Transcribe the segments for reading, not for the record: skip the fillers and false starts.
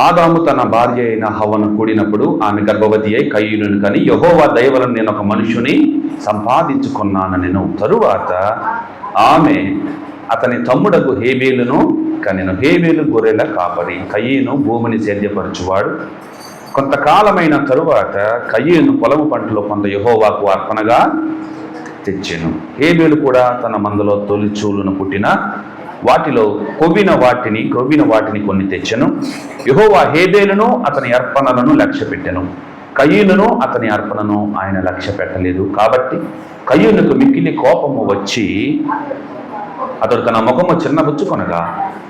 ఆదాము తన భార్య అయిన హవ్వను కూడినప్పుడు ఆమె గర్భవతి అయి కయ్యూనును కని యెహోవా దయ వలన నేను ఒక మనుషుని సంపాదించుకున్నానెను. తరువాత ఆమె అతని తమ్ముడకు హేబేలును కనెను. హేబేలు గొర్రెల కాపరి, కయీను భూమిని సేద్యపరచువాడు. కొంతకాలమైన తరువాత కయీను పొలము పంటలో కొంత యెహోవాకు అర్పణగా తెచ్చెను. హేబేలు కూడా తన మందలో తొలిచూలును పుట్టిన వాటిలో కొవ్విన వాటిని కొన్ని తెచ్చెను. యెహోవా హేబేలును అతని అర్పణలను లక్ష్యపెట్టెను, కయీనును అతని అర్పణను ఆయన లక్ష్య పెట్టలేదు. కాబట్టి కయీనుకు మిక్కిలి కోపము వచ్చి అతడు తన ముఖము చిన్నబుచ్చుకొనగా,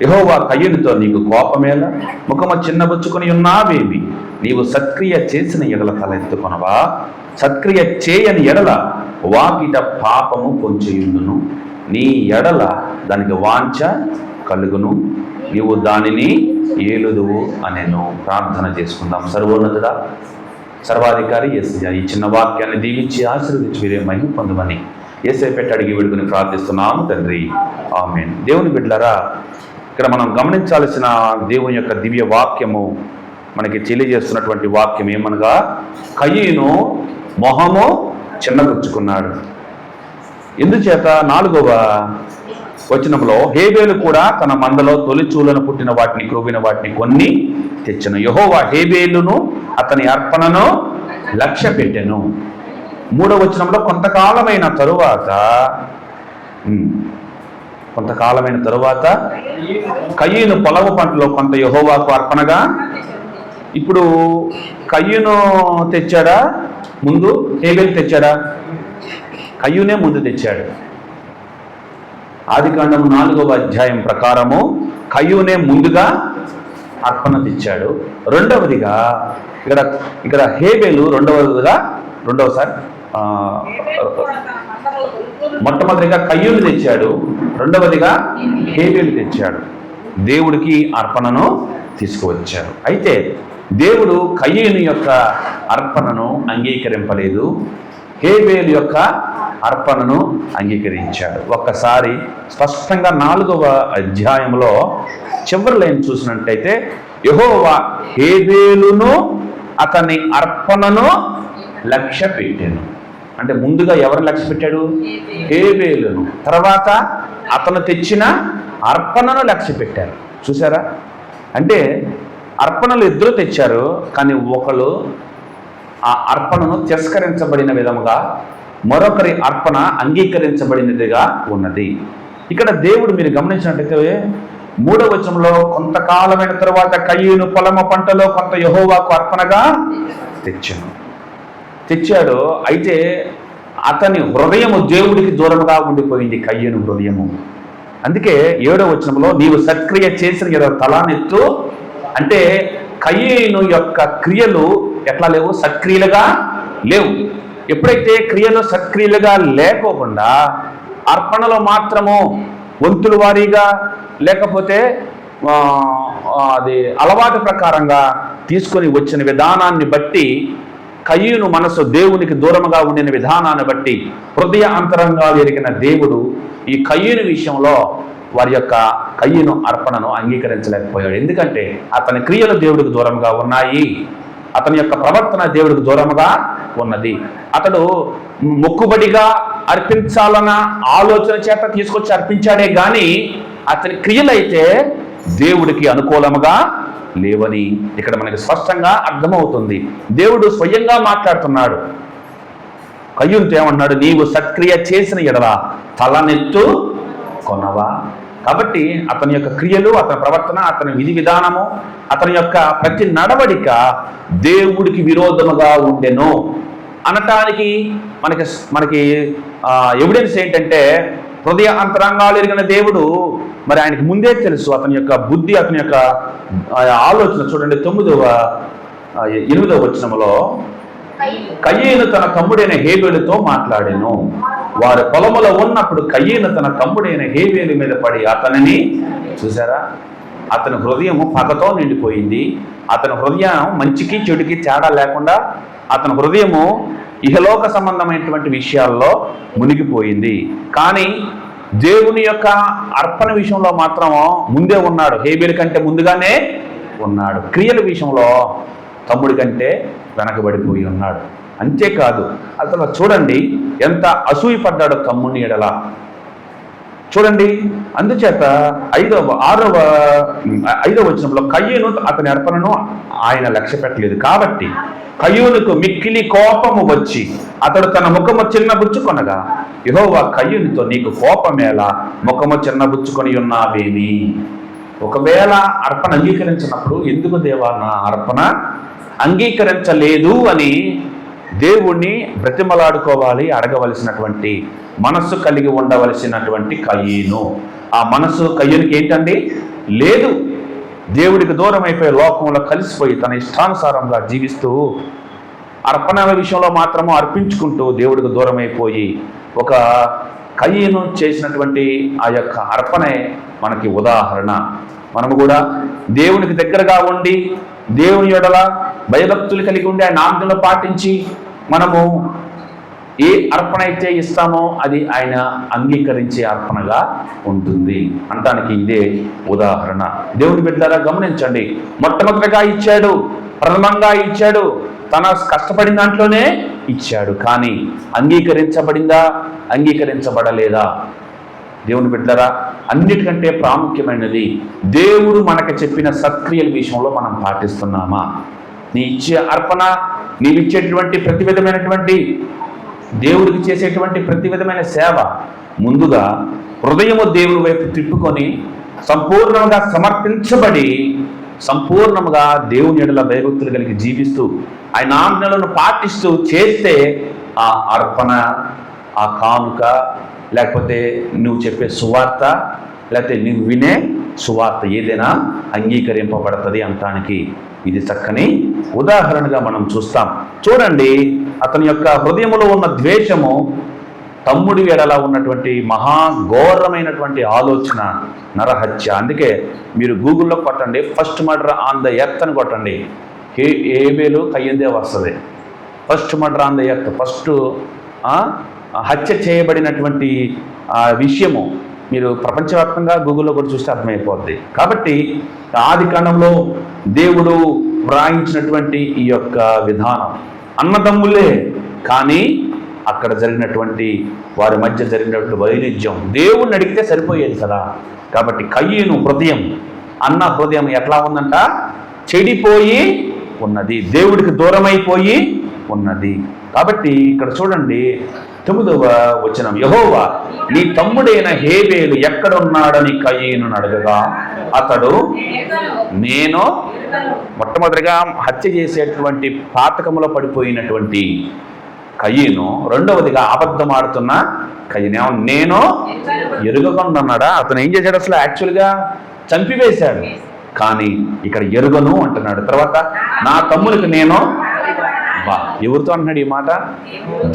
యెహోవా కయీనుతో, నీకు కోపమేలా? ముఖము చిన్నబుచ్చుకొని ఉన్నావేమి? నీవు సత్క్రియ చేసిన ఎడల తలెత్తుకొనవా? సత్క్రియ చేయని ఎడల వాకిట పాపము పొంచెయుండును. నీ ఎడల దానికి వాంఛ కలుగును, నీవు దానిని ఏలుదువు అనెను. ప్రార్థన చేసుకుందాం. సర్వోన్నతుడా, సర్వాధికారి యేసయ్యా, ఈ చిన్న వాక్యాన్ని దీవించి ఆశీర్వదించి వీరే మహిమ పొందమని యేసయ్య పెట్టి అడిగి వేడుకొని ప్రార్థిస్తున్నాము తండ్రి, ఆమేన్. దేవుని బిడ్డలారా, ఇక్కడ మనం గమనించాల్సిన దేవుని యొక్క దివ్య వాక్యము మనకి తెలియజేస్తున్నటువంటి వాక్యం ఏమనగా, కయీను మొహము చిన్నగుచ్చుకున్నాడు. ఎందుచేత 4వ వచనంలో హేబేలు కూడా తన మందలో తొలిచూలను పుట్టిన వాటిని క్రొవ్విన వాటిని కొన్ని తెచ్చెను. యెహోవా హేబేలును అతని అర్పణను లక్ష్య పెట్టెను. 3వ వచనంలో కొంతకాలమైన తరువాత కయీను పొలము పంటలో కొంత యెహోవాకు అర్పణగా. ఇప్పుడు కయీను తెచ్చాడా ముందు, హేబేలు తెచ్చాడా? కయ్యూనే ముందు తెచ్చాడు. ఆదికాండము 4వ అధ్యాయం ప్రకారము కయ్యూనే ముందుగా అర్పణ తెచ్చాడు. రెండవదిగా ఇక్కడ హేబేలు మొట్టమొదటిగా కయ్యూను తెచ్చాడు, రెండవదిగా హేబేలు తెచ్చాడు. దేవుడికి అర్పణను తీసుకువచ్చారు. అయితే దేవుడు కయ్యూను యొక్క అర్పణను అంగీకరింపలేదు, హేబేలు యొక్క అర్పణను అంగీకరించాడు. ఒక్కసారి స్పష్టంగా 4వ అధ్యాయంలో చివరి లైన్ చూసినట్టయితే, యెహోవా హేబేలును అతని అర్పణను లక్ష్య పెట్టాను. అంటే ముందుగా ఎవరు లక్ష్య పెట్టాడు? హేబేలును. తర్వాత అతను తెచ్చిన అర్పణను లక్ష్య పెట్టారు. చూసారా? అంటే అర్పణలు ఇద్దరు తెచ్చారు, కానీ ఒకరు ఆ అర్పణను తిరస్కరించబడిన విధముగా, మరొకరి అర్పణ అంగీకరించబడినదిగా ఉన్నది. ఇక్కడ దేవుడు మీరు గమనించినట్లయితే 3వ వచనంలో కొంతకాలమైన తరువాత కయీను పొలము పంటలో కొంత యెహోవాకు అర్పణగా తెచ్చాడు. అయితే అతని హృదయము దేవుడికి దూరముగా ఉండిపోయింది, కయీను హృదయము. అందుకే 7వ వచనంలో నీవు సత్క్రియ చేసిన ఎడల తలానెత్తు. అంటే కయీను యొక్క క్రియలు ఎట్లా లేవు? సత్క్రియలుగా లేవు. ఎప్పుడైతే క్రియలు సత్క్రియలుగా లేకోకుండా అర్పణలో మాత్రము వంతుల వారీగా, లేకపోతే అది అలవాటు ప్రకారంగా తీసుకొని వచ్చిన విధానాన్ని బట్టి, కయీను మనసు దేవునికి దూరముగా ఉండిన విధానాన్ని బట్టి హృదయ అంతరంగాలు ఎరిగిన దేవుడు ఈ కయీను విషయంలో వారి యొక్క కయీను అర్పణను అంగీకరించలేకపోయాడు. ఎందుకంటే అతని క్రియలు దేవుడికి దూరంగా ఉన్నాయి, అతని యొక్క ప్రవర్తన దేవుడికి దూరముగా ఉన్నది. అతడు మొక్కుబడిగా అర్పించాలన్న ఆలోచన చేత తీసుకొచ్చి అర్పించాడే గాని అతని క్రియలైతే దేవుడికి అనుకూలముగా లేవని ఇక్కడ మనకి స్పష్టంగా అర్థమవుతుంది. దేవుడు స్వయంగా మాట్లాడుతున్నాడు. కయ్యూనుతో ఏమన్నాడు? నీవు సత్క్రియ చేసిన ఎడల తలనెత్తు కొనవా. కాబట్టి అతని యొక్క క్రియలు, అతని ప్రవర్తన, అతని విధి విధానము, అతని యొక్క ప్రతి నడవడిక దేవుడికి విరోధముగా ఉండెను అనటానికి మనకి ఎవిడెన్స్ ఏంటంటే, హృదయ అంతరంగాలు ఎరిగిన దేవుడు మరి ఆయనకి ముందే తెలుసు అతని యొక్క బుద్ధి, అతని యొక్క ఆలోచన. చూడండి 8వ వచనములో, కయీను తన తమ్ముడైన హేబేలుతో మాట్లాడెను. వారు పొలములో ఉన్నప్పుడు కయీను తన తమ్ముడైన హేబేలు మీద పడి అతనిని, చూసారా, అతని హృదయము పగతో నిండిపోయింది. అతని హృదయం మంచికి చెడుకి తేడా లేకుండా అతని హృదయము ఇహలోక సంబంధమైనటువంటి విషయాల్లో మునిగిపోయింది. కానీ దేవుని యొక్క అర్పణ విషయంలో మాత్రం ముందే ఉన్నాడు. హేబేలు కంటే ముందుగానే ఉన్నాడు. క్రియల విషయంలో తమ్ముడి కంటే వెనకబడిపోయి ఉన్నాడు. అంతేకాదు అసలు చూడండి ఎంత అసూయపడ్డాడో తమ్ముని ఎడల. చూడండి, అందుచేత 5వ వచనంలో కయ్యూను అతని అర్పణను ఆయన లక్ష్య పెట్టలేదు కాబట్టి కయ్యూనుకు మిక్కిలి కోపము వచ్చి అతడు తన ముఖము చిన్నబుచ్చుకొనగా యెహోవా కయ్యూనుతో నీకు కోపమేలా, ముఖము చిన్నబుచ్చుకొని ఉన్నావేమి? ఒకవేళ అర్పణ అంగీకరించినప్పుడు ఎందుకు దేవా నా అర్పణ అంగీకరించలేదు అని దేవుణ్ణి బ్రతిమలాడుకోవాలి, అడగవలసినటువంటి మనస్సు కలిగి ఉండవలసినటువంటి కయ్యూను. ఆ మనస్సు కయ్యూనికి ఏంటండి? లేదు. దేవుడికి దూరం అయిపోయి లోకంలో కలిసిపోయి తన ఇష్టానుసారంగా జీవిస్తూ అర్పణల విషయంలో మాత్రము అర్పించుకుంటూ దేవుడికి దూరం అయిపోయి ఒక కయ్యూను చేసినటువంటి ఆ యొక్క అర్పణే మనకి ఉదాహరణ. మనము కూడా దేవునికి దగ్గరగా ఉండి దేవుని యెడల భయభక్తులు కలిగి ఉండి ఆయన ఆజ్ఞలు పాటించి మనము ఏ అర్పణ అయితే ఇస్తామో అది ఆయన అంగీకరించే అర్పణగా ఉంటుంది అంటానికి ఇదే ఉదాహరణ. దేవుని బిడ్డలారా గమనించండి, మొట్టమొదటిగా ఇచ్చాడు, ప్రథమంగా ఇచ్చాడు, తన కష్టపడిన దాంట్లోనే ఇచ్చాడు. కానీ అంగీకరించబడిందా, అంగీకరించబడలేదా? దేవుని బిడ్డలారా, అన్నిటికంటే ప్రాముఖ్యమైనది దేవుడు మనకు చెప్పిన సత్క్రియల విషయంలో మనం పాటిస్తున్నామా? నీ ఇచ్చే అర్పణ, నీవిచ్చేటువంటి ప్రతి విధమైనటువంటి దేవుడికి చేసేటువంటి ప్రతి విధమైన సేవ ముందుగా హృదయము దేవుని వైపు తిప్పుకొని సంపూర్ణంగా సమర్పించబడి సంపూర్ణంగా దేవుని యెడల భయభక్తులు కలిగి జీవిస్తూ ఆయన ఆజ్ఞలను పాటిస్తూ చేస్తే ఆ అర్పణ, ఆ కానుక, లేకపోతే నువ్వు చెప్పే సువార్త, లేకపోతే నువ్వు వినే సువార్త ఏదైనా అంగీకరింపబడుతుంది అంటానికి ఇది చక్కని ఉదాహరణగా మనం చూస్తాం. చూడండి, అతని యొక్క హృదయంలో ఉన్న ద్వేషము తమ్ముడి ఎడల ఉన్నటువంటి మహాఘోరమైనటువంటి ఆలోచన, నరహత్య. అందుకే మీరు గూగుల్లో కొట్టండి, first murder on the earth అని కొట్టండి, హేబేలు కయ్యిందే వస్తుంది. First murder on the earth, first హత్య చేయబడినటువంటి విషయము మీరు ప్రపంచవ్యాప్తంగా గూగుల్లో కూడా చూస్తే అర్థమైపోద్ది. కాబట్టి ఆది కాండంలో దేవుడు వ్రాయించినటువంటి ఈ యొక్క విధానం అన్నదమ్ములే, కానీ అక్కడ జరిగినటువంటి వారి మధ్య జరిగినటువంటి వైరుధ్యం దేవుణ్ణి అడిగితే సరిపోయేది కదా. కాబట్టి కయ్యూను హృదయం, అన్న హృదయం ఎట్లా ఉందంట? చెడిపోయి ఉన్నది, దేవుడికి దూరమైపోయి ఉన్నది. కాబట్టి ఇక్కడ చూడండి 9వ వచనం, యెహోవా నీ తమ్ముడైన హేబేలు ఎక్కడున్నాడని కయ్యూను అడగగా అతడు నేను మొట్టమొదటిగా హత్య చేసేటువంటి పాతకములో పడిపోయినటువంటి కయ్యూను, రెండవదిగా అబద్ధం ఆడుతున్న కయ్యూను. నేను ఎరుగకుండా అన్నాడా? అతను ఏం చేశాడు? అసలు యాక్చువల్గా చంపివేశాడు, కానీ ఇక్కడ ఎరుగను అంటున్నాడు. తర్వాత నా తమ్మునికి నేను, ఎవరితో అంటున్నాడు ఈ మాట?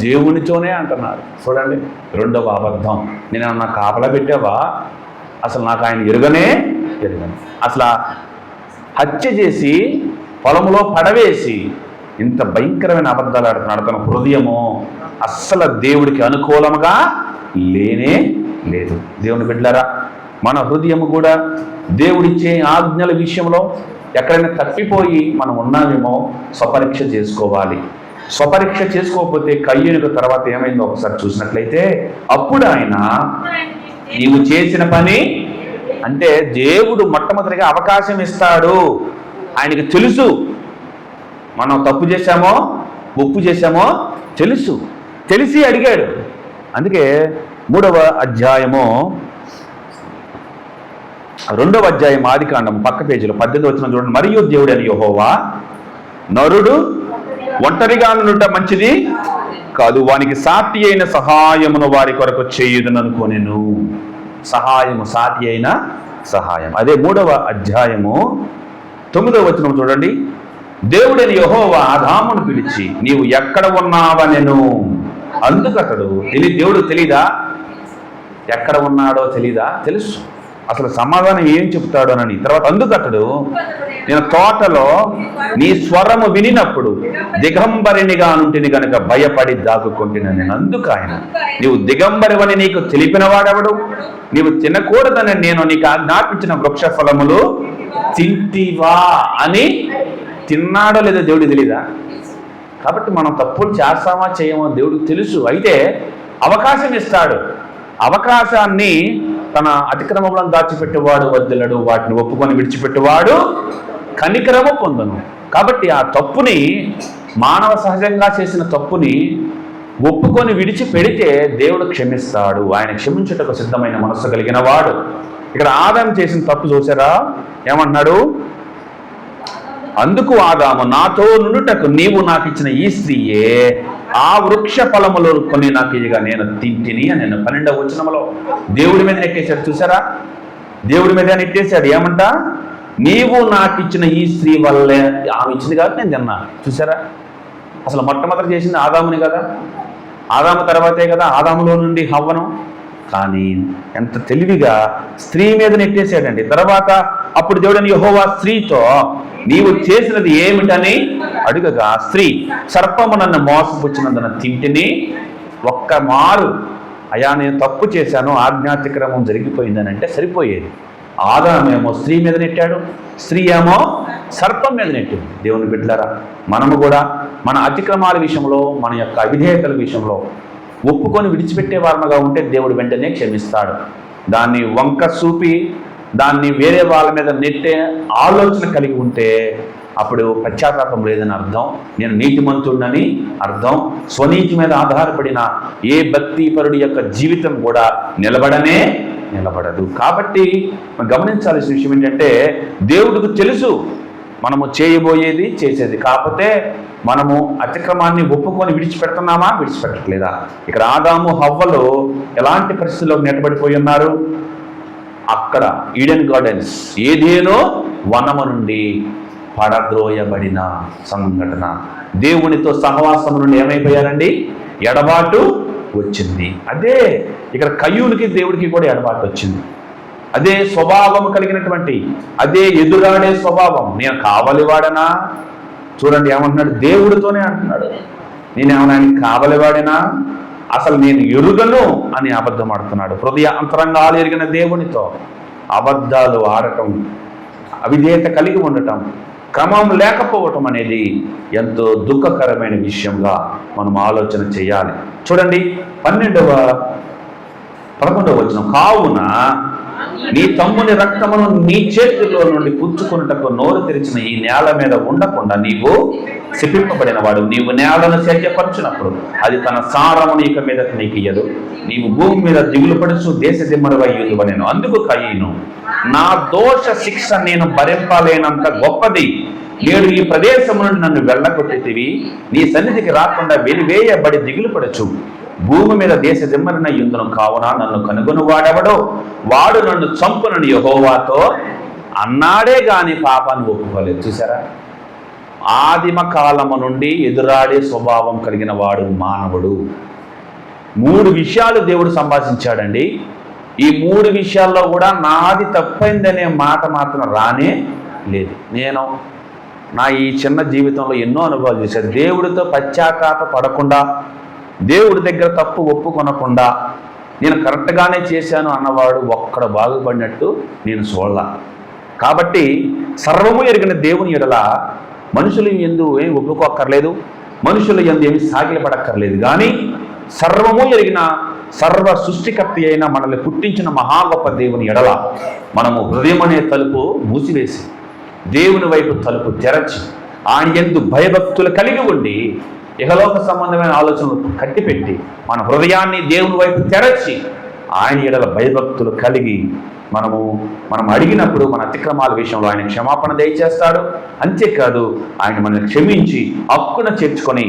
దేవునితోనే అంటున్నాడు. చూడండి, రెండవ అబద్ధం. నేను నా కాపలా పెట్టావా? అసలు నాకు ఆయన ఎరుగను. అసలు హత్య చేసి పొలంలో పడవేసి ఇంత భయంకరమైన అబద్ధాలు ఆడుతున్నాడు. తన హృదయము అస్సలు దేవుడికి అనుకూలముగా లేనే లేదు. దేవుని బిడ్డలారా, మన హృదయము కూడా దేవుడిచ్చే ఆజ్ఞల విషయంలో ఎక్కడైనా తప్పిపోయి మనం ఉన్నామేమో స్వపరీక్ష చేసుకోవాలి. స్వపరీక్ష చేసుకోకపోతే కయ్యూనుకు తర్వాత ఏమైందో ఒకసారి చూసినట్లయితే, అప్పుడు ఆయన నీవు చేసిన పని అంటే దేవుడు మొట్టమొదటిగా అవకాశం ఇస్తాడు. ఆయనకు తెలుసు మనం తప్పు చేశామో ఒప్పు చేశామో తెలిసి అడిగాడు. అందుకే 3వ అధ్యాయము 2వ అధ్యాయం ఆది కాండం పక్క పేజీలో 18వ వచనం చూడండి. మరియు దేవుడైన యెహోవా నరుడు ఒంటరిగా నుండుట మంచిది కాదు, వానికి సాటి అయిన సహాయమును వారి కొరకు చేయుదుననుకొనెను. సహాయము, సాటి అయిన సహాయం. అదే 3వ అధ్యాయము 9వ వచనం చూడండి. దేవుడైన యెహోవా ఆదామును పిలిచి నీవు ఎక్కడ ఉన్నావనెను. అందుకతడు దేవుడు తెలీదా? ఎక్కడ ఉన్నాడో తెలీదా? తెలుసు. అసలు సమాధానం ఏం చెప్తాడోనని. తర్వాత అందుకతడు నేను తోటలో నీ స్వరము వినినప్పుడు దిగంబరినిగా నుంటిని గనుక భయపడి దాక్కుకుంటున్నాను నేను. అందుకు ఆయన, నీవు దిగంబరివని నీకు తెలిపిన వాడెవడు? నీవు తినకూడదని నేను నీకు ఆజ్ఞాపించిన వృక్ష ఫలములు తింటివా అని తిన్నాడో లేదో దేవుడికి తెలీదా? కాబట్టి మనం తప్పులు చేస్తామా చేయమో దేవుడికి తెలుసు. అయితే అవకాశం ఇస్తాడు. అవకాశాన్ని తన అతిక్రమములను దాచిపెట్టేవాడు వద్దలడు, వాటిని ఒప్పుకొని విడిచిపెట్టేవాడు కనికరము పొందను. కాబట్టి ఆ తప్పుని, మానవ సహజంగా చేసిన తప్పుని ఒప్పుకొని విడిచిపెడితే దేవుడు క్షమిస్తాడు. ఆయన క్షమించుటకు సిద్ధమైన మనస్సు కలిగిన వాడు. ఇక్కడ ఆదాము చేసిన తప్పు చూసారా? ఏమన్నాడు? అందుకు ఆదాము, నాతో నుండుటకు నీవు నాకు ఇచ్చిన ఈ స్త్రీయే ఆ వృక్ష ఫలములు కొన్ని నాకు ఇదిగా నేను తింటిని అని. 12వ వచనంలో దేవుడి మీద నెట్టేశాడు. చూసారా? దేవుడి మీద నెట్టేశాడు. ఏమంట? నీవు నాకు ఇచ్చిన ఈ స్త్రీ వల్లే, ఆమె ఇచ్చింది కాబట్టి నేను తిన్నా. చూసారా? అసలు మొట్టమొదటి చేసింది ఆదాముని కదా, ఆదాము తర్వాతే కదా ఆదాములో నుండి హవ్వను. కానీ ఎంత తెలివిగా స్త్రీ మీద నెట్టేశాడండి. తర్వాత అప్పుడు దేవుడని యెహోవా స్త్రీతో, నీవు చేసినది ఏమిటని అడుగగా, స్త్రీ, సర్పము నన్ను మోసపుచ్చినందున తింటిని. ఒక్క మారు అయా నేను తప్పు చేశాను, ఆజ్ఞాతిక్రమం జరిగిపోయిందని అంటే సరిపోయేది. ఆదామేమో స్త్రీ మీద నెట్టాడు, స్త్రీ ఏమో సర్పం మీద నెట్టింది. దేవుని బిడ్డలారా, మనము కూడా మన అతిక్రమాల విషయంలో, మన యొక్క అవిధేయతల విషయంలో ఒప్పుకొని విడిచిపెట్టే వారముగా ఉంటే దేవుడు వెంటనే క్షమిస్తాడు. దాన్ని వంక చూపి దాన్ని వేరే వాళ్ళ మీద నెట్టే ఆలోచన కలిగి ఉంటే అప్పుడు పశ్చాత్తాపం లేదని అర్థం, నేను నీతిమంతుడినని అర్థం. స్వనీతి మీద ఆధారపడిన ఏ భక్తిపరుడి యొక్క జీవితం కూడా నిలబడదు. కాబట్టి మనం గమనించాల్సిన విషయం ఏంటంటే, దేవుడికి తెలుసు మనము చేయబోయేది చేసేది. కాకపోతే మనము అతిక్రమాన్ని ఒప్పుకొని విడిచిపెడుతున్నామా, విడిచిపెట్టట్లేదా? ఇక్కడ ఆదాము హవ్వలు ఎలాంటి పరిస్థితుల్లో నెట్టబడిపోయి ఉన్నారు? అక్కడ ఈడెన్ గార్డెన్స్, ఏదేనో వనము నుండి పడద్రోయబడిన సంఘటన. దేవునితో సహవాసం నుండి ఏమైపోయారండి? ఎడబాటు వచ్చింది. అదే ఇక్కడ కయ్యూనికి దేవుడికి కూడా ఎడబాటు వచ్చింది. అదే స్వభావం కలిగినటువంటి, అదే ఎదురాడే స్వభావం. నేను కావలివాడనా? చూడండి ఏమంటున్నాడు, దేవుడితోనే అంటున్నాడు. నేనేమన్నా ఆయనకి కావలివాడేనా? అసలు నేను ఎరుగను అని అబద్ధం ఆడుతున్నాడు. హృదయ అంతరంగాలు ఎరిగిన దేవునితో అబద్ధాలు ఆడటం, అవిధేయత కలిగి ఉండటం, క్రమం లేకపోవటం అనేది ఎంతో దుఃఖకరమైన విషయంగా మనం ఆలోచన చేయాలి. చూడండి 11వ వచనం, కావున నీ తమ్ముని రక్తమును నీ చేతుల్లో నుండి పుచ్చుకున్నటకు నోరు తెరిచిన ఈ నేల మీద ఉండకుండా నీవు శపింపబడిన వాడు. నీవు నేలను సేద్యపరచినప్పుడు అది తన సారము నీక మీద నీకు ఇయ్యదు. నీవు భూమి మీద దిగులు పడుచు దేశ దిమ్మరవయ్యుదు నేను. అందుకు కయ్యను, నా దోష శిక్ష నేను భరింపలేనంత గొప్పది. నేడు ఈ ప్రదేశం నుండి నన్ను వెళ్ళగొట్టితివి, నీ సన్నిధికి రాకుండా వెలివేయబడి దిగులు పడచ్చు. భూమి మీద దేశ దిమ్మరిన యుందును. కావున నన్ను కనుగొను వాడెవడో వాడు నన్ను చంపునని యెహోవాతో అన్నాడే గాని పాపాన్ని ఒప్పుకోలేదు. చూసారా? ఆదిమ కాలము నుండి ఎదురాడే స్వభావం కలిగిన వాడు మానవుడు. 3 విషయాలు దేవుడు సంభాషించాడండి. ఈ 3 విషయాల్లో కూడా నాది తప్పైందనే మాట మాత్రం రానే లేదు. నేను నా ఈ చిన్న జీవితంలో ఎన్నో అనుభవాలు చేశాను. దేవుడితో పశ్చాత్తాప పడకుండా, దేవుడి దగ్గర తప్పు ఒప్పుకొనకుండా, నేను కరెక్ట్గానే చేశాను అన్నవాడు ఒక్కడ బాగుపడినట్టు నేను చూడలా. కాబట్టి సర్వము ఎరిగిన దేవుని ఎడల మనుషులు ఎందు ఏమి ఒప్పుకోక్కర్లేదు, మనుషులు ఎందు ఏమి సాగిలపడక్కర్లేదు. కానీ సర్వము ఎరిగిన సర్వ సృష్టికర్త అయిన మనల్ని పుట్టించిన మహాగొప్ప దేవుని ఎడల మనము హృదయం అనే తలుపు మూసివేసి దేవుని వైపు తలుపు తెరచి ఆయన యందు భయభక్తులు కలిగి ఉండి ఇహలోక సంబంధమైన ఆలోచనలు కట్టిపెట్టి మన హృదయాన్ని దేవుని వైపు తెరచి ఆయన ఎడల భయభక్తులు కలిగి మనం అడిగినప్పుడు మన అతిక్రమాల విషయంలో ఆయన క్షమాపణ దయచేస్తాడు. అంతేకాదు ఆయన మనల్ని క్షమించి హక్కున చేర్చుకొని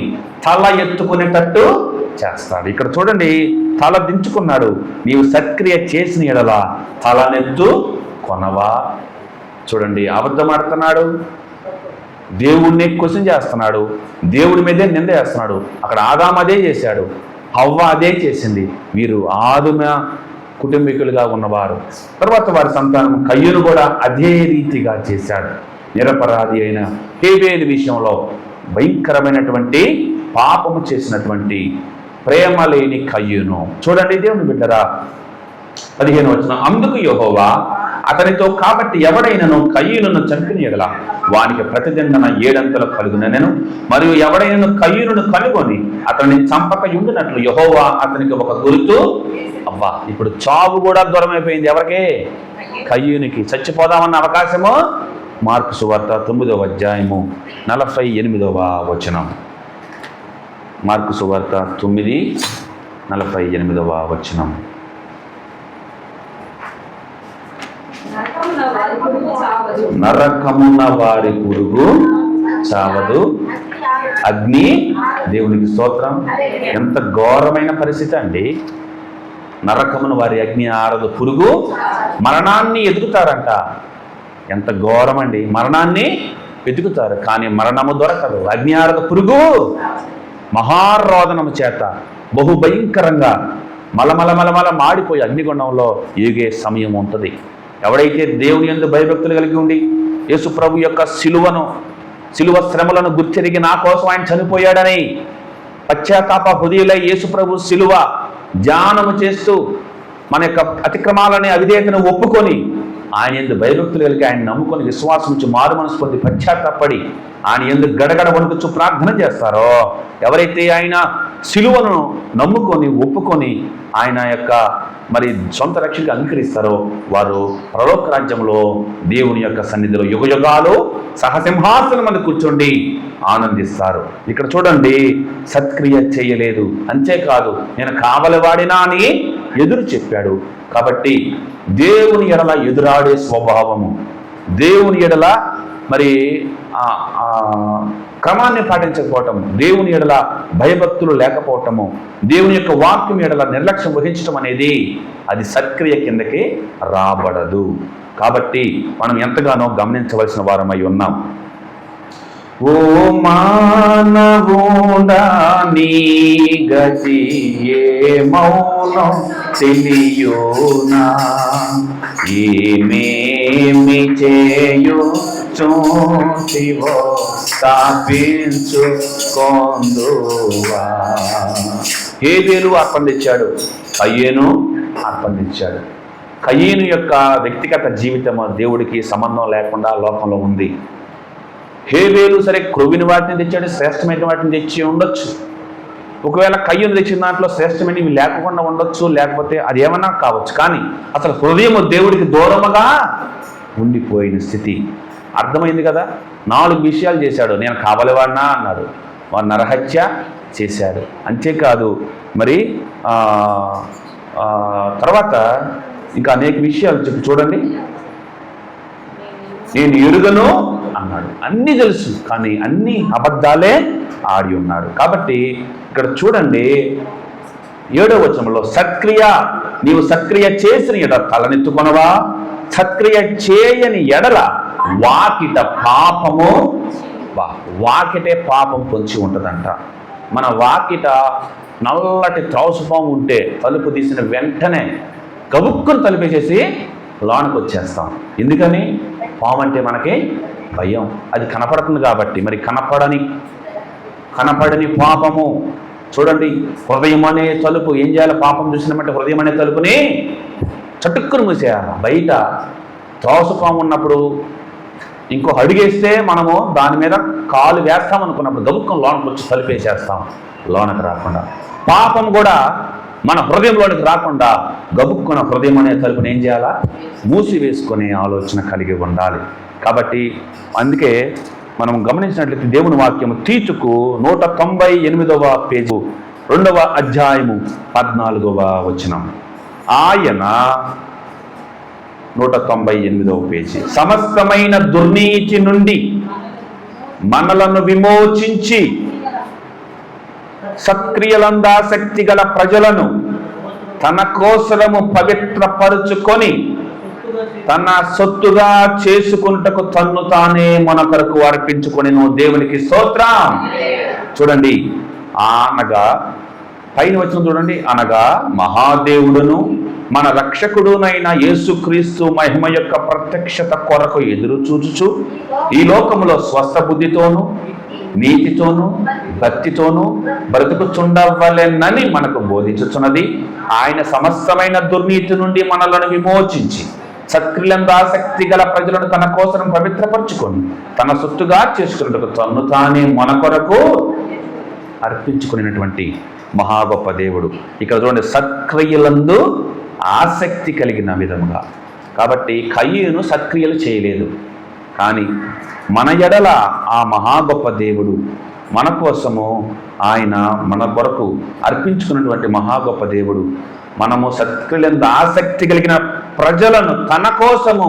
తల ఎత్తుకునేటట్టు చేస్తాడు. ఇక్కడ చూడండి, తల దించుకున్నాడు. నీవు సత్క్రియ చేసిన ఎడల తలనెత్తు కొనవా. చూడండి, అబద్ధం ఆడుతున్నాడు, దేవుడిని క్వశ్చన్ చేస్తున్నాడు, దేవుడి మీదే నింద చేస్తున్నాడు. అక్కడ ఆదాము అదే చేశాడు, హవ్వ అదే చేసింది. వీరు ఆదిమ కుటుంబీకులుగా ఉన్నవారు. తర్వాత వారి సంతానం కయ్యూను కూడా అదే రీతిగా చేశాడు. నిరపరాధి అయిన హేబేలు విషయంలో భయంకరమైనటువంటి పాపము చేసినటువంటి ప్రేమ లేని కయ్యూను. చూడండి దేవుని బిడ్డరా, 15వ వచనం, అందుకు యెహోవా అతనితో, కాబట్టి ఎవడైనను కయ్యూనును చంపిన యెడల వానికి ప్రతిదండన 7 అంతలు కలుగునెను, మరియు ఎవడైనను కయ్యూనును కనుగొని అతనిని చంపక ఉండినట్లు యెహోవా అతనికి ఒక గుర్తు. అబ్బా, ఇప్పుడు చావు కూడా దూరం అయిపోయింది. ఎవరికి? కయ్యూనికి. చచ్చిపోదామన్న అవకాశము. మార్కు సువార్త 9వ అధ్యాయము 48వ వచనం. మార్కు సువార్త 9:48వ వచనం. నరకమున్న వారి పురుగు చావదు, అగ్ని, దేవునికి స్తోత్రం. ఎంత ఘోరమైన పరిస్థితి అండి. నరకమున వారి అగ్ని ఆరదు, పురుగు మరణాన్ని ఎదుగుతారంట. ఎంత ఘోరం అండి. మరణాన్ని వెతుకుతారు కానీ మరణము దొరకదు. అగ్ని ఆరదు, పురుగు మహారోదనము చేత బహుభయంకరంగా మలమల మాడిపోయి అగ్నిగుండంలో ఏగే సమయం ఉంటుంది. ఎవడైతే దేవుని యందు భయభక్తులు కలిగి ఉండి యేసు ప్రభు యొక్క శిలువ శ్రమలను గుర్తెరిగి నా కోసం ఆయన చనిపోయాడని పశ్చాత్తాప హృదయులై యేసు ప్రభు శిలువ ధ్యానము చేస్తూ మన యొక్క అతిక్రమాలని అవిధేయతను ఒప్పుకొని ఆయన యందు భయభక్తులు కలిగి ఆయన నమ్ముకొని విశ్వాసం నుంచి మారు మనసు పొంది పశ్చాత్తాపడి ఆయన యందు గడగడ వణుకుచు ప్రార్థన చేస్తారో, ఎవరైతే ఆయన శిలువను నమ్ముకొని ఒప్పుకొని ఆయన యొక్క మరి సొంత రక్షణకి అంగీకరిస్తారో వారు పరలోక రాజ్యంలో దేవుని యొక్క సన్నిధిలో యుగయుగాలు సహసింహాసనం మీద కూర్చోండి ఆనందిస్తారు. ఇక్కడ చూడండి, సత్క్రియ చేయలేదు, అంతేకాదు నేను కావలివాడినా అని ఎదురు చెప్పాడు. కాబట్టి దేవుని ఎడల ఎదురాడే స్వభావము, దేవుని ఎడల మరి క్రమాన్ని పాటించకపోవటం, దేవుని ఎడల భయభక్తులు లేకపోవటము, దేవుని యొక్క వాక్యం ఎడల నిర్లక్ష్యం వహించడం అనేది అది సత్క్రియ కిందకి రాబడదు. కాబట్టి మనం ఎంతగానో గమనించవలసిన వారమై ఉన్నాం. ఓ మానవుడా నీ గతి ఏ మౌనం తెలియునా, ఏమేమి చేయు చూసివో స్థాపించు కొందువా. హేబేలు అర్పణ తెచ్చాడు, కయ్యేను అర్పణ తెచ్చాడు. కయ్యేను యొక్క వ్యక్తిగత జీవితం దేవుడికి సంబంధం లేకుండా లోకంలో ఉంది. హేబేలు సరే క్రొవ్విన వాటిని తెచ్చాడు, శ్రేష్టమైన వాటిని తెచ్చి ఉండొచ్చు. ఒకవేళ కయ్యూను తెచ్చిన దాంట్లో శ్రేష్టమైనవి లేకుండా ఉండొచ్చు, లేకపోతే అది ఏమన్నా కావచ్చు. కానీ అసలు హృదయం దేవుడికి దూరముగా ఉండిపోయిన స్థితి అర్థమైంది కదా. 4 విషయాలు చేశాడు. నేను కావలివాడినా అన్నాడు, వాడు నరహత్య చేశాడు. అంతేకాదు మరి తర్వాత ఇంకా అనేక విషయాలు చెప్పి చూడండి. నేను ఎరుగను అన్నాడు. అన్నీ తెలుసు కానీ అన్ని అబద్ధాలే ఆడి ఉన్నాడు. కాబట్టి ఇక్కడ చూడండి 7వ వచనంలో, సత్క్రియ, నీవు సత్క్రియ చేసిన ఎడల తలనెత్తుకొనవా, సత్క్రియ చేయని ఎడల వాకిట పాపము. వాకిటే పాపం పొంచి ఉంటుందంట. మన వాకిట నల్లటి త్రాసుపాము ఉంటే తలుపు తీసిన వెంటనే గబుక్కుని తలుపేసేసి లోనికి వచ్చేస్తాం. ఎందుకని? పాము అంటే మనకి భయం. అది కనపడుతుంది కాబట్టి. మరి కనపడని పాపము చూడండి. హృదయం అనే తలుపు ఏం చేయాలి? పాపం చూసినామంటే హృదయం అనే తలుపుని చటుక్కును మూసేయాలి. బయట త్రాసుపాము ఉన్నప్పుడు ఇంకో అడిగేస్తే మనము దాని మీద కాలు వేస్తాం అనుకున్నప్పుడు గబుక్కం లోనకు వచ్చి తలుపేసేస్తాం, లోనకు రాకుండా. పాపం కూడా మన హృదయంలోనికి రాకుండా గబుక్కున హృదయం అనే తలుపుని ఏం చేయాలా? మూసివేసుకునే ఆలోచన కలిగి ఉండాలి. కాబట్టి అందుకే మనం గమనించినట్లయితే దేవుని వాక్యము తీతుకు 198వ పేజీ 2వ అధ్యాయము 14వ వచనం. ఆయన 198వ పేజీ, సమస్తమైన దుర్నీతి నుండి మనలను విమోచించి సత్క్రియలందాసక్తి గల ప్రజలను తన కోసము పవిత్రపరుచుకొని తన సొత్తుగా చేసుకున్నటకు తన్ను తానే మన కొరకు అర్పించుకొనెను. దేవునికి స్తోత్రం. చూడండి, అనగా పైన వచ్చిన చూడండి, అనగా మహాదేవుడును మన రక్షకుడునైన యేసుక్రీస్తు మహిమ యొక్క ప్రత్యక్షత కొరకు ఎదురు చూచుచు ఈ లోకములో స్వస్థ బుద్ధితోనూ నీతితోనూ భక్తితోనూ బ్రతుకుచుండవలెనని మనకు బోధించుచున్నది. ఆయన సమస్తమైన దుర్నీతి నుండి మనలను విమోచించి సత్క్రియలందు ఆసక్తి గల ప్రజలను తన కోసం పవిత్రపరచుకొని తన సొత్తుగా చేసుకున్నట్టుకు తన్ను తానే మన కొరకు అర్పించుకునేటువంటి మహా గొప్ప దేవుడు. ఇక్కడ చూడండి, సత్క్రియలందు ఆసక్తి కలిగిన విధముగా. కాబట్టి కయ్యూను సత్క్రియలు చేయలేదు, కానీ మన ఎడల ఆ మహా గొప్ప దేవుడు మన కోసము ఆయన మన కొరకు అర్పించుకున్నటువంటి మహా గొప్ప దేవుడు. మనము సత్క్రియలందు ఆసక్తి కలిగిన ప్రజలను తన కోసము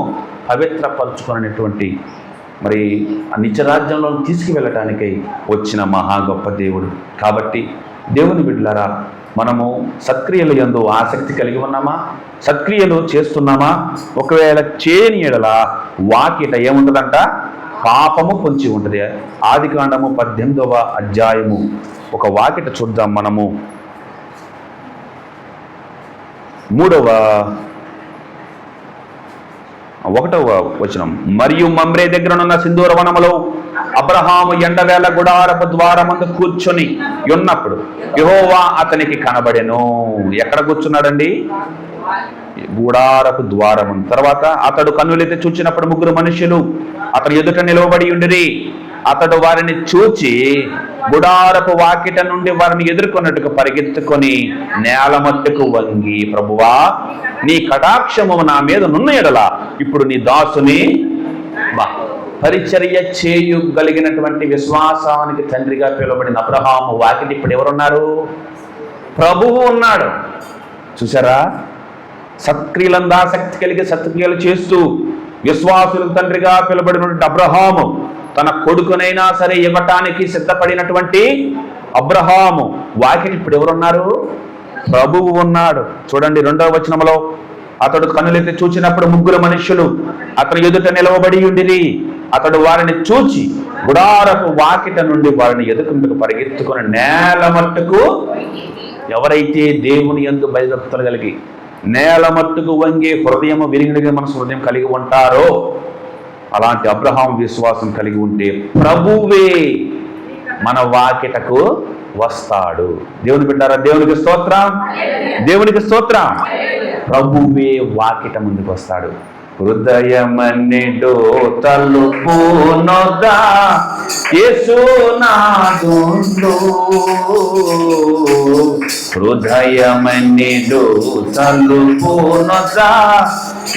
పవిత్రపరచుకునేటువంటి మరి నిత్యరాజ్యంలో తీసుకువెళ్ళటానికై వచ్చిన మహా గొప్ప దేవుడు. కాబట్టి దేవుని బిడ్డలారా, మనము సత్క్రియలు యందు ఆసక్తి కలిగి ఉన్నామా? సత్క్రియలు చేస్తున్నామా? ఒకవేళ చేయని ఎడల వాకిట ఏముంటుందంట? పాపము పొంచి ఉంటుంది. ఆదికాండము 18వ అధ్యాయము ఒక వాకిట చూద్దాం మనము. 1వ వచనం. మరియు మమ్రే దగ్గరనున్న సింధూర వనములో అబ్రహాము ఎండవేళ గుడారపు ద్వారమందు కూర్చొని ఉన్నప్పుడు యెహోవా అతనికి కనబడెను. ఎక్కడ కూర్చున్నాడండి? గుడారపు ద్వారము. తర్వాత అతడు కన్నులెత్తి చూచినప్పుడు 3 మనుషులు అతడు ఎదుట నిలవబడి ఉండిరి. అతడు వారిని చూచి గుడారపు వాకిట నుండి వారిని ఎదుర్కొన్నట్టుకు పరిగెత్తుకొని నేల మట్టుకు వంగి, ప్రభువా, నీ కటాక్షము నా మీద నున్న ఎడల ఇప్పుడు నీ దాసుని పరిచర్య చేయగలిగినటువంటి విశ్వాసానికి తండ్రిగా పిలువబడిన అబ్రహాము వాకిట ఇప్పుడు ఎవరున్నారు? ప్రభువు ఉన్నాడు. చూసారా? సత్క్రియలందు ఆసక్తి కలిగి సత్క్రియలు చేస్తూ విశ్వాసులకు తండ్రిగా పిలువబడినటువంటి అబ్రహాము, తన కొడుకునైనా సరే ఇవ్వటానికి సిద్ధపడినటువంటి అబ్రహాము వాకిట ఇప్పుడు ఎవరున్నారు? ప్రభువు ఉన్నాడు. చూడండి 2వ వచనంలో, అతడు కన్నులెత్తి చూచినప్పుడు 3 మనుష్యులు అతను ఎదుట నిలవబడి ఉండిరి. అతడు వారిని చూచి గుడారపు వాకిట నుండి వారిని ఎదుర్కొంటూ పరిగెత్తుకుని నేల మట్టుకు, ఎవరైతే దేవుని యందు భయభక్తులు కలిగి నేల మట్టుకు వంగే హృదయము విరిగిన మనసు హృదయం కలిగి ఉంటారో అలాంటి అబ్రహాం విశ్వాసం కలిగి ఉంటే ప్రభువే మన వాకిటకు వస్తాడు. దేవుని బిడ్డారా, దేవునికి స్తోత్రం, దేవునికి స్తోత్రం. ప్రభువే వాకిట ముందుకు వస్తాడు. హృదయమన్నిటో తలుపు నొద్ద యేసునాథుండు, హృదయమన్నిటో తలుపు నొద్ద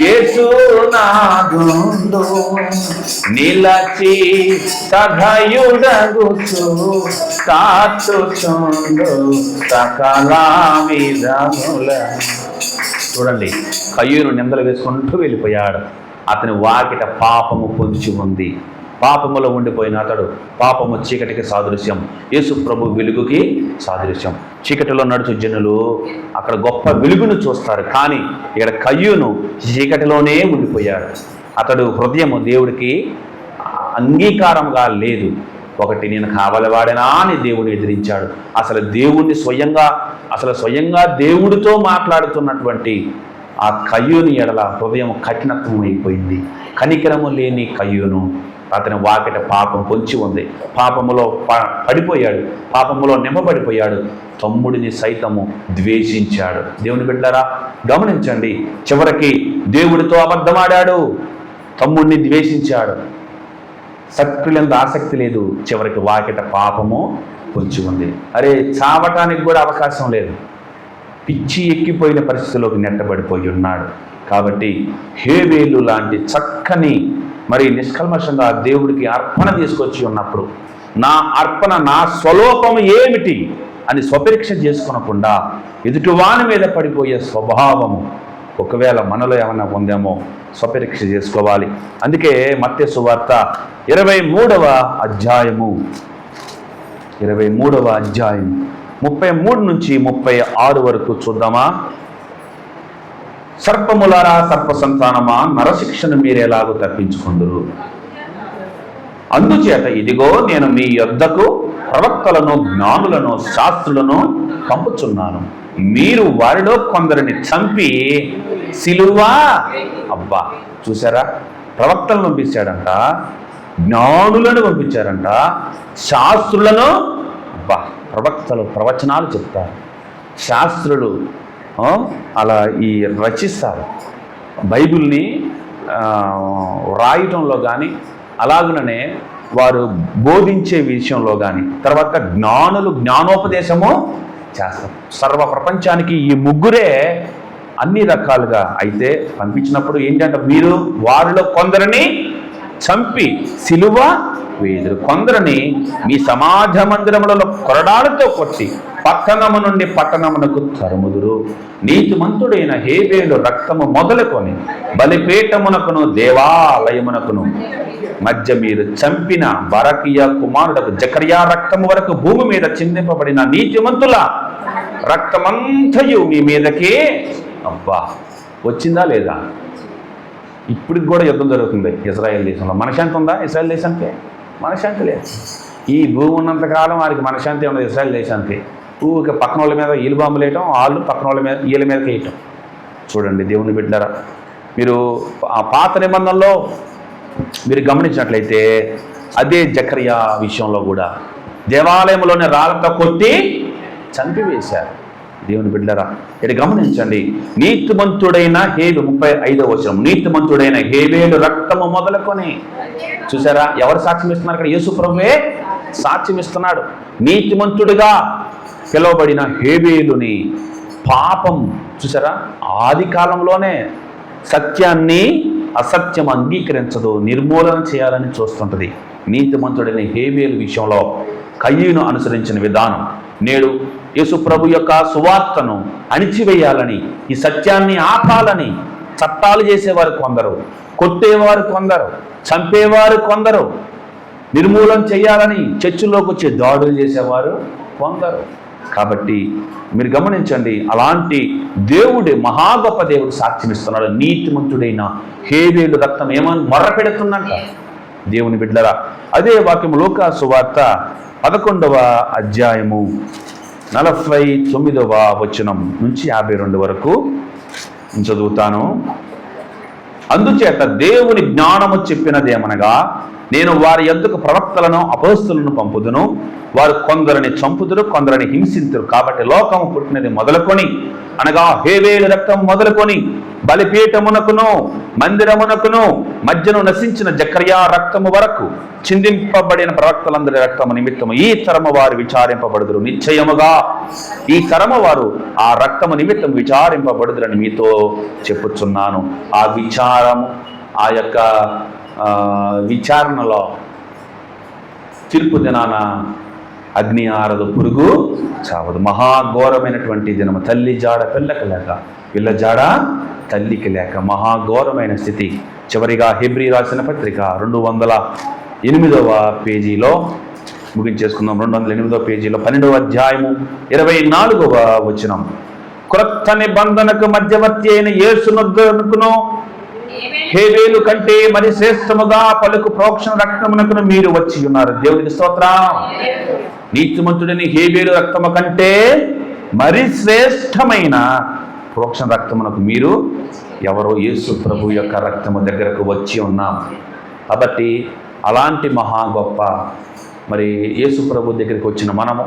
యేసునాథుండు, నిలచి సహయుడగుచు కాచుచుండు సకల విధముల. చూడండి, కయ్యూను నిందలు వేసుకుంటూ వెళ్ళిపోయాడు. అతని వాకిట పాపము పొంచి ఉంది. పాపములో ఉండిపోయిన అతడు పాపము చీకటికి సాదృశ్యం, యేసు ప్రభు వెలుగుకి సాదృశ్యం. చీకటిలో నడుచు జనులు అక్కడ గొప్ప వెలుగును చూస్తారు, కానీ ఇక్కడ కయ్యూను చీకటిలోనే ఉండిపోయాడు. అతడు హృదయము దేవుడికి అంగీకారంగా లేదు. ఒకటి, నేను కావలవాడనా అని దేవుని ఎదిరించాడు. అసలు దేవుణ్ణి స్వయంగా దేవుడితో మాట్లాడుతున్నటువంటి ఆ కయ్యూని ఎడల హృదయం కఠినత్వం అయిపోయింది. కనికరము లేని కయ్యూను అతని వాకిట పాపం పొంచి ఉంది. పాపములో పడిపోయాడు, పాపములో నింపబడిపోయాడు. తమ్ముడిని సైతము ద్వేషించాడు. దేవుని బిడ్డలారా, గమనించండి, చివరికి దేవుడితో అబద్ధమాడాడు, తమ్ముడిని ద్వేషించాడు. సత్క్రియలందు ఆసక్తి లేదు, చివరికి వాకిట పాపము పొంచి ఉంది. అరే, చావటానికి కూడా అవకాశం లేదు. పిచ్చి ఎక్కిపోయిన పరిస్థితిలోకి నెట్టబడిపోయి ఉన్నాడు. కాబట్టి హేబేలు లాంటి చక్కని మరి నిష్కల్మషంగా దేవుడికి అర్పణ తీసుకొచ్చి ఉన్నప్పుడు, నా అర్పణ నా స్వలోపము ఏమిటి అని స్వపరీక్ష చేసుకునకుండా ఎదుటివాని మీద పడిపోయే స్వభావము ఒకవేళ మనలో ఏమైనా ఉందేమో స్వపరీక్ష చేసుకోవాలి. అందుకే మత్తయి సువార్త 23వ అధ్యాయము 33 నుంచి 36 వరకు చూద్దామా. సర్పములారా, సర్ప సంతానమా, నరశిక్షను మీరెలాగూ తప్పించుకుందురు. అందుచేత ఇదిగో నేను మీ యొద్దకు ప్రవక్తలను, జ్ఞానులను, శాస్త్రులను పంపుచున్నాను. మీరు వారిలో కొందరిని చంపి సిలువ. అబ్బా, చూసారా? ప్రవక్తలను పంపించాడంట, జ్ఞానులను పంపించారంట, శాస్త్రులను. అబ్బా, ప్రవక్తలు ప్రవచనాలు చెప్తారు, శాస్త్రులు అలా ఈ రచిస్తారు. బైబిల్ని రాయటంలో కానీ, అలాగనే వారు బోధించే విషయంలో కానీ, తర్వాత జ్ఞానులు జ్ఞానోపదేశము చేస్తారు. సర్వ ప్రపంచానికి ఈ ముగ్గురే అన్ని రకాలుగా అయితే పంపించినప్పుడు ఏంటంటే, మీరు వారిలో కొందరిని చంపి సిలువ వేయుదురు, కొందరిని మీ సమాజ మందిరములలో కొరడాలతో కొట్టి పట్టణము నుండి పట్టణమునకు తరుముదురు. నీతిమంతుడైన హేబేలు రక్తము మొదలుకొని బలిపీఠమునకును దేవాలయమునకును మధ్య మీరు చంపిన బరకియా కుమారుడకు జకర్యా రక్తము వరకు భూమి మీద చిందింపబడిన నీతిమంతుల రక్తమంతయు మీ మీదకి. అబ్బా, వచ్చిందా లేదా? ఇప్పటికి కూడా యుద్ధం జరుగుతుంది ఇజ్రాయెల్ దేశంలో. మనశాంతి ఉందా ఇజ్రాయెల్ దేశానికి? మనశాంతి లేదు. ఈ భూమి ఉన్నంతకాలం వారికి మనశాంతి ఉండదు ఇజ్రాయెల్ దేశానికి. ఊరికే పక్కన వాళ్ళ మీద ఈలు బాంబులు వేయటం, వాళ్ళు పక్కన వాళ్ళ మీద వీళ్ళ మీదకి వేయటం. చూడండి దేవుని బిడ్డలారా, మీరు ఆ పాత నిబంధనలో మీరు గమనించినట్లయితే అదే జకర్యా విషయంలో కూడా దేవాలయంలోనే రాళ్ళతో కొట్టి చంపివేశారు. దేవుని బిడ్డలారా, ఇది గమనించండి. నీతిమంతుడైన హేబేలు, 35వ వచనం, నీతిమంతుడైన హేబేలు రక్తము మొదలుకొని. చూసారా? ఎవరు సాక్ష్యం ఇస్తున్నారు ఇక్కడ? యేసు ప్రభువే సాక్ష్యం ఇస్తున్నాడు. నీతిమంతుడిగా పిలువబడిన హేబేలుని పాపం, చూసారా, ఆది కాలంలోనే సత్యాన్ని అసత్యం అంగీకరించదు, నిర్మూలన చేయాలని చూస్తుంటుంది. నీతిమంతుడైన హేబేలు విషయంలో కయ్యూను అనుసరించిన విధానం నేడు యేసు ప్రభు యొక్క సువార్తను అణిచివేయాలని, ఈ సత్యాన్ని ఆపాలని చట్టాలు చేసేవారు కొందరు, కొట్టేవారు కొందరు, చంపేవారు కొందరు, నిర్మూలన చేయాలని చర్చిలోకి వచ్చి దాడులు చేసేవారు కొందరు. కాబట్టి మీరు గమనించండి, అలాంటి దేవుడి మహా గొప్ప దేవుడు సాక్ష్యం ఇస్తున్నాడు. నీతిమంతుడైన హేబేలు రక్తం ఏమని మొర్ర పెడుతుందంట. దేవుని బిడ్డలారా, అదే వాక్యం లూకా సువార్త 11వ అధ్యాయము 49వ వచనం నుంచి 52 వరకు చదువుతాను. అందుచేత దేవుని జ్ఞానము చెప్పినదేమనగా, నేను వారి యొద్దకు ప్రవక్తలను అపోస్తలులను పంపుదును, వారు కొందరిని చంపుదురు, కొందరిని హింసింతురు. కాబట్టి లోకము పుట్టినది మొదలుకొని, అనగా హేబేలు రక్తం మొదలుకొని బలిపీఠమునకును మందిరమునకును మధ్యను నశించిన జకర్యా రక్తము వరకు చిందింపబడిన ప్రవక్తలందరి రక్తము నిమిత్తము ఈ తరము వారు విచారింపబడుదురు. నిశ్చయముగా ఈ తరము వారు ఆ రక్తము నిమిత్తం విచారింపబడుదురని మీతో చెప్పుచున్నాను. ఆ విచారము, ఆ యొక్క విచారణలో తీర్పు దినాన అగ్ని ఆరదు, పురుగు చావదు. మహాఘోరమైనటువంటి దినము. తల్లి జాడ పిల్లకి లేక, పిల్ల జాడ తల్లికి లేక, మహాఘోరమైన స్థితి. చివరిగా హెబ్రీ రాసిన పత్రిక 208వ పేజీలో ముగించేసుకుందాం. 208వ పేజీలో 12వ అధ్యాయము 24వ వచనం. క్రొత్త నిబంధనకు మధ్యవర్తి అయిన యేసునొద్దకును హేబేలు కంటే మరి శ్రేష్టముగా పలుకు ప్రోక్షణ రక్తమునకును మీరు వచ్చి ఉన్నారు. దేవునికి స్తోత్రం. నీతిమంతుడిని హేబేలు రక్తము కంటే మరి శ్రేష్టమైన ప్రోక్షణ రక్తమునకు మీరు ఎవరో యేసు ప్రభు యొక్క రక్తము దగ్గరకు వచ్చి ఉన్నాం. కాబట్టి అలాంటి మహా గొప్ప మరి యేసు ప్రభు దగ్గరికి వచ్చిన మనము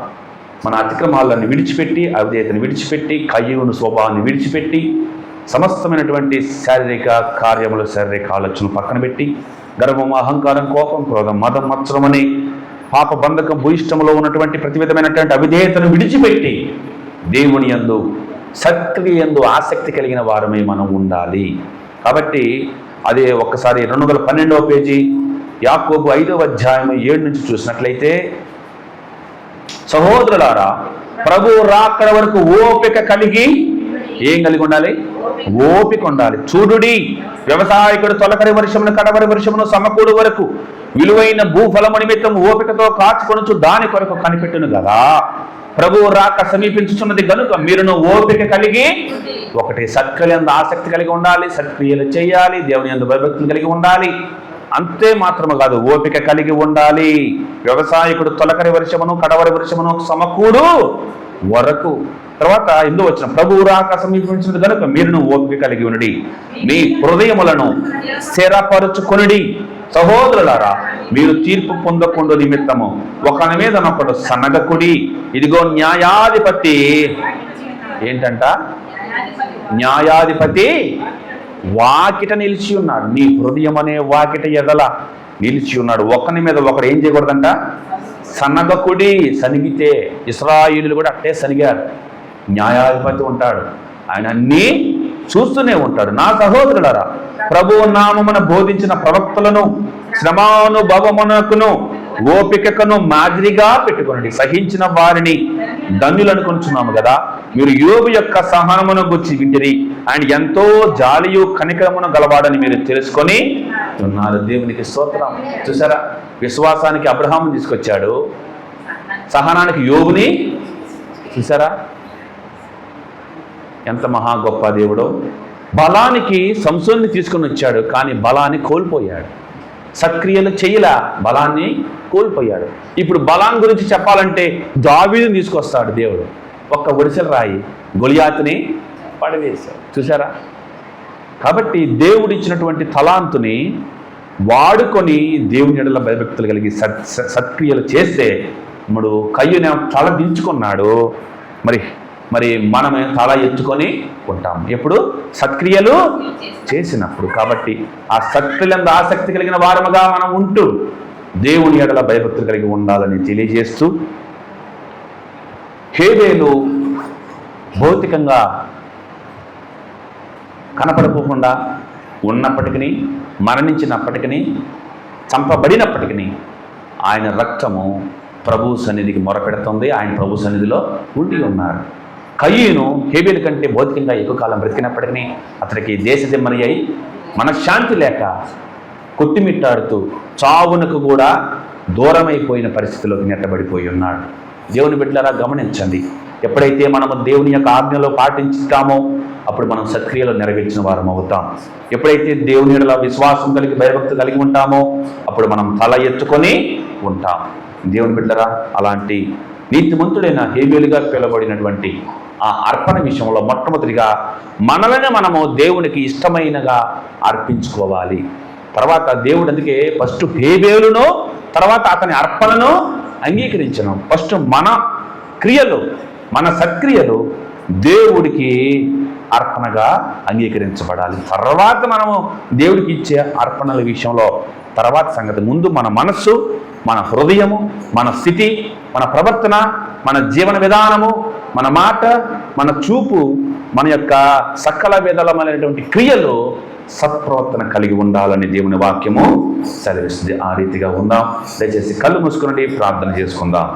మన అతిక్రమాలను విడిచిపెట్టి, అవిధేయతను విడిచిపెట్టి, కయ్యూను స్వభావాన్ని విడిచిపెట్టి, సమస్తమైనటువంటి శారీరక కార్యములు, శారీరక ఆలోచనలు పక్కన పెట్టి, గర్వం, అహంకారం, కోపం, క్రోధం, మదం, మత్సరం అనే పాప బంధకం, భూయిష్టములో ఉన్నటువంటి ప్రతి విధమైనటువంటి అవిధేయతను విడిచిపెట్టి దేవుని యందు, సత్క్రియ యందు ఆసక్తి కలిగిన వారమే మనం ఉండాలి. కాబట్టి అదే ఒక్కసారి 212వ పేజీ యాకోబు 5వ అధ్యాయం 7 నుంచి చూసినట్లయితే, సహోదరులారా, ప్రభు రాకడ వరకు ఓపిక కలిగి, ఏం కలిగి ఉండాలి? ఓపిక ఉండాలి. చూడుడి, వ్యవసాయకుడు తొలకరి వర్షమును కడవరి వర్షమును సమకూడు వరకు విలువైన భూఫలము నిమిత్తం ఓపికతో కాచుకొనుచు దాని కొరకు కనిపెట్టును కదా. ప్రభువు రాక సమీపించుచున్నది గనుక మీరును ఓపిక కలిగి, ఒకటి సత్క్రియల యందు ఆసక్తి కలిగి ఉండాలి, సత్క్రియలు చేయాలి, దేవుని యందు భయభక్తిని కలిగి ఉండాలి. అంతే మాత్రము కాదు, ఓపిక కలిగి ఉండాలి. వ్యవసాయకుడు తొలకరి వర్షమును కడవరి వర్షమును సమకూడు వరకు తర్వాత ఇందులో వచ్చిన ప్రభువు రాక సమీపించినది కనుక మీరును ఓపిక కలిగి ఉండి మీ హృదయములను స్థిరపరుచుకొనుడి. సహోదరులారా, మీరు తీర్పు పొందకుండా నిమిత్తము ఒకని మీద ఒకడు సన్నగకుడి. ఇదిగో న్యాయాధిపతి ఏంటంట? న్యాయాధిపతి వాకిట నిలిచి ఉన్నాడు. నీ హృదయం అనే వాకిట ఎదల నిలిచి ఉన్నాడు. ఒకని మీద ఒకడు ఏం చేయకూడదంట? సన్నగకుడి. సనిగితే ఇశ్రాయేలులు కూడా అట్టే సనిగారు. న్యాయాధిపతి ఉంటాడు, ఆయన అన్నీ చూస్తూనే ఉంటాడు. నా సహోదరులారా, ప్రభువు నామమున బోధించిన ప్రవక్తలను శ్రమానుభవమునకును ఓపికను మాదిరిగా పెట్టుకొనండి. సహించిన వారిని ధన్యులు అనుకుంటున్నాము కదా. మీరు యోబు యొక్క సహనమును గురించి వింటిరి. ఆయన ఎంతో జాలియు కనికరమును గలవాడని మీరు తెలుసుకొని ఉన్నారు. దేవునికి స్తోత్రం. చూసారా, విశ్వాసానికి అబ్రహాముని తీసుకొచ్చాడు, సహనానికి యోబుని. చూసారా ఎంత మహా గొప్ప దేవుడో. బలానికి సంసోన్ని తీసుకొని వచ్చాడు, కానీ బలాన్ని కోల్పోయాడు. సత్క్రియలు చేయలా, బలాన్ని కోల్పోయాడు. ఇప్పుడు బలాన్ని గురించి చెప్పాలంటే దావీదుని తీసుకొస్తాడు దేవుడు. ఒక్క ఒడిసెల రాయి గొలియాతుని పడవేశాడు. చూసారా, కాబట్టి దేవుడు ఇచ్చినటువంటి తలాంతుని వాడుకొని దేవుని ఎడల భయభక్తులు కలిగి సత్క్రియలు చేస్తే ఇప్పుడు కయ్యూని తల దించుకున్నాడు. మరి మనమే తల ఎత్తుకొని ఉంటాం ఎప్పుడు? సత్క్రియలు చేసినప్పుడు. కాబట్టి ఆ సత్క్రియలందు ఆసక్తి కలిగిన వారముగా మనం ఉంటూ దేవుని ఎడల భయభక్తులు కలిగి ఉండాలని తెలియజేస్తూ, హేబేలు భౌతికంగా కనపడకుండా ఉన్నప్పటికీ, మరణించినప్పటికీ, చంపబడినప్పటికీ ఆయన రక్తము ప్రభు సన్నిధికి మొరపెడుతుంది. ఆయన ప్రభు సన్నిధిలో ఉండి ఉన్నారు. కయ్యూను హేబేలు కంటే భౌతికంగా ఎక్కువ కాలం బ్రతికినప్పటికీ అతనికి దేశదిమ్మరి అయి మనశ్శాంతి లేక కొట్టిమిట్టాడుతూ చావునకు కూడా దూరమైపోయిన పరిస్థితిలోకి నెట్టబడిపోయి ఉన్నాడు. దేవుని బిడ్డలారా గమనించండి, ఎప్పుడైతే మనము దేవుని యొక్క ఆజ్ఞలో పాటించుతామో అప్పుడు మనం సత్క్రియలు నెరవేర్చిన వారం అవుతాం. ఎప్పుడైతే దేవుని ఎడల విశ్వాసం కలిగి భయభక్తి కలిగి ఉంటామో అప్పుడు మనం తల ఎత్తుకొని ఉంటాం. దేవుని బిడ్డలారా, అలాంటి నీతిమంతుడైన హేబేలుగా పిలువబడినటువంటి ఆ అర్పణ విషయంలో మొట్టమొదటిగా మనల్ని మనము దేవునికి ఇష్టమైనగా అర్పించుకోవాలి. తర్వాత దేవుడు అందుకే ఫస్ట్ హేబేలును, తర్వాత అతని అర్పణను అంగీకరించను. ఫస్ట్ మన క్రియలు, మన సత్క్రియలు దేవుడికి అర్పణగా అంగీకరించబడాలి. తర్వాత మనము దేవుడికి ఇచ్చే అర్పణల విషయంలో తర్వాత సంగతి. ముందు మన మనస్సు, మన హృదయము, మన స్థితి, మన ప్రవర్తన, మన జీవన విధానము, మన మాట, మన చూపు, మన యొక్క సకల విధాలమైనటువంటి క్రియలు సత్ప్రవర్తన కలిగి ఉండాలని దేవుని వాక్యము సెలవిస్తుంది. ఆ రీతిగా ఉందాం. దయచేసి కళ్ళు మూసుకుని ప్రార్థన చేసుకుందాం.